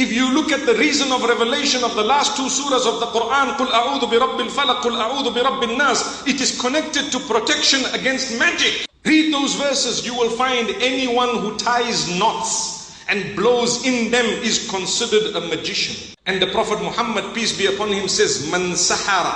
If you look at the reason of revelation of the last two surahs of the Quran, قُلْ أَعُوذُ بِرَبِّ الْفَلَقِ قُلْ أَعُوذُ بِرَبِّ النَّاسِ, it is connected to protection against magic. Read those verses, you will find anyone who ties knots and blows in them is considered a magician. And the Prophet Muhammad, peace be upon him, says, مَنْ سَحَرَ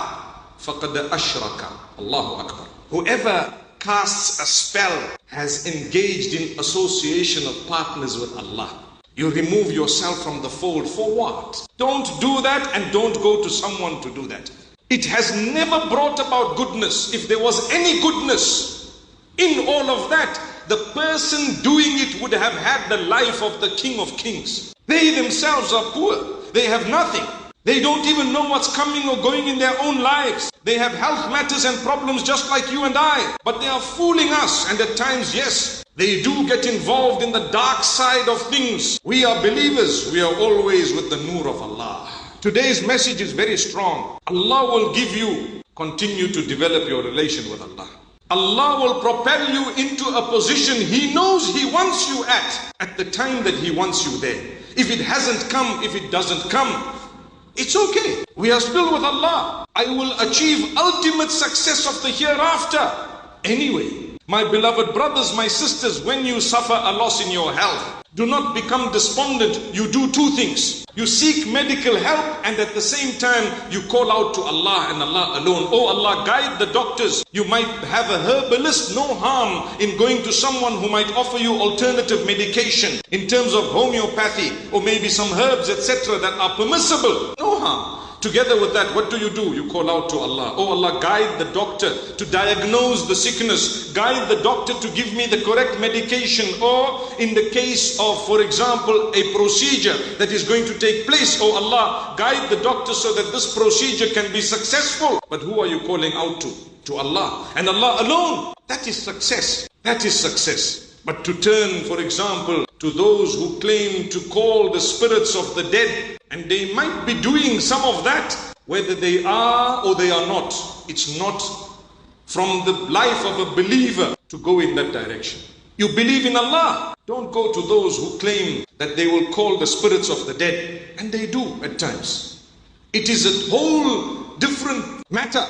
فَقَدْ أَشْرَكَ. Allahu Akbar. Whoever casts a spell has engaged in association of partners with Allah. You remove yourself from the fold for what? Don't do that, and don't go to someone to do that. It has never brought about goodness. If there was any goodness in all of that, the person doing it would have had the life of the King of Kings. They themselves are poor. They have nothing. They don't even know what's coming or going in their own lives. They have health matters and problems just like you and I. But they are fooling us, and at times, yes, they do get involved in the dark side of things. We are believers. We are always with the nur of Allah. Today's message is very strong. Allah will give you, continue to develop your relation with Allah. Allah will propel you into a position He knows He wants you at the time that He wants you there. If it hasn't come, if it doesn't come, it's okay. We are still with Allah. I will achieve ultimate success of the hereafter. Anyway, my beloved brothers, my sisters, when you suffer a loss in your health, do not become despondent. You do two things. You seek medical help, and at the same time, you call out to Allah and Allah alone. Oh Allah, guide the doctors. You might have a herbalist. No harm in going to someone who might offer you alternative medication in terms of homeopathy or maybe some herbs, etc. that are permissible. No harm. Together with that, what do? You call out to Allah. Oh Allah, guide the doctor to diagnose the sickness. Guide the doctor to give me the correct medication. Or in the case of, for example, a procedure that is going to take place, oh Allah, guide the doctor so that this procedure can be successful. But who are you calling out to? To Allah. And Allah alone. That is success. That is success. But to turn, for example, to those who claim to call the spirits of the dead, and they might be doing some of that, whether they are or they are not. It's not from the life of a believer to go in that direction. You believe in Allah. Don't go to those who claim that they will call the spirits of the dead. And they do at times. It is a whole different matter.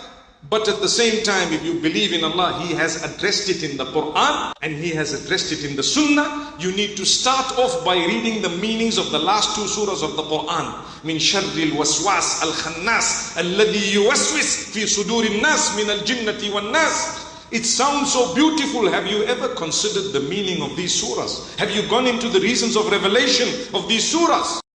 But at the same time, if you believe in Allah, He has addressed it in the Quran and He has addressed it in the Sunnah. You need to start off by reading the meanings of the last two surahs of the Quran. Min sharril waswas al-khannas alladhi yuwaswis fi sudurin nas min al-jinnati wan nas. It sounds so beautiful. Have you ever considered the meaning of these surahs? Have you gone into the reasons of revelation of these surahs?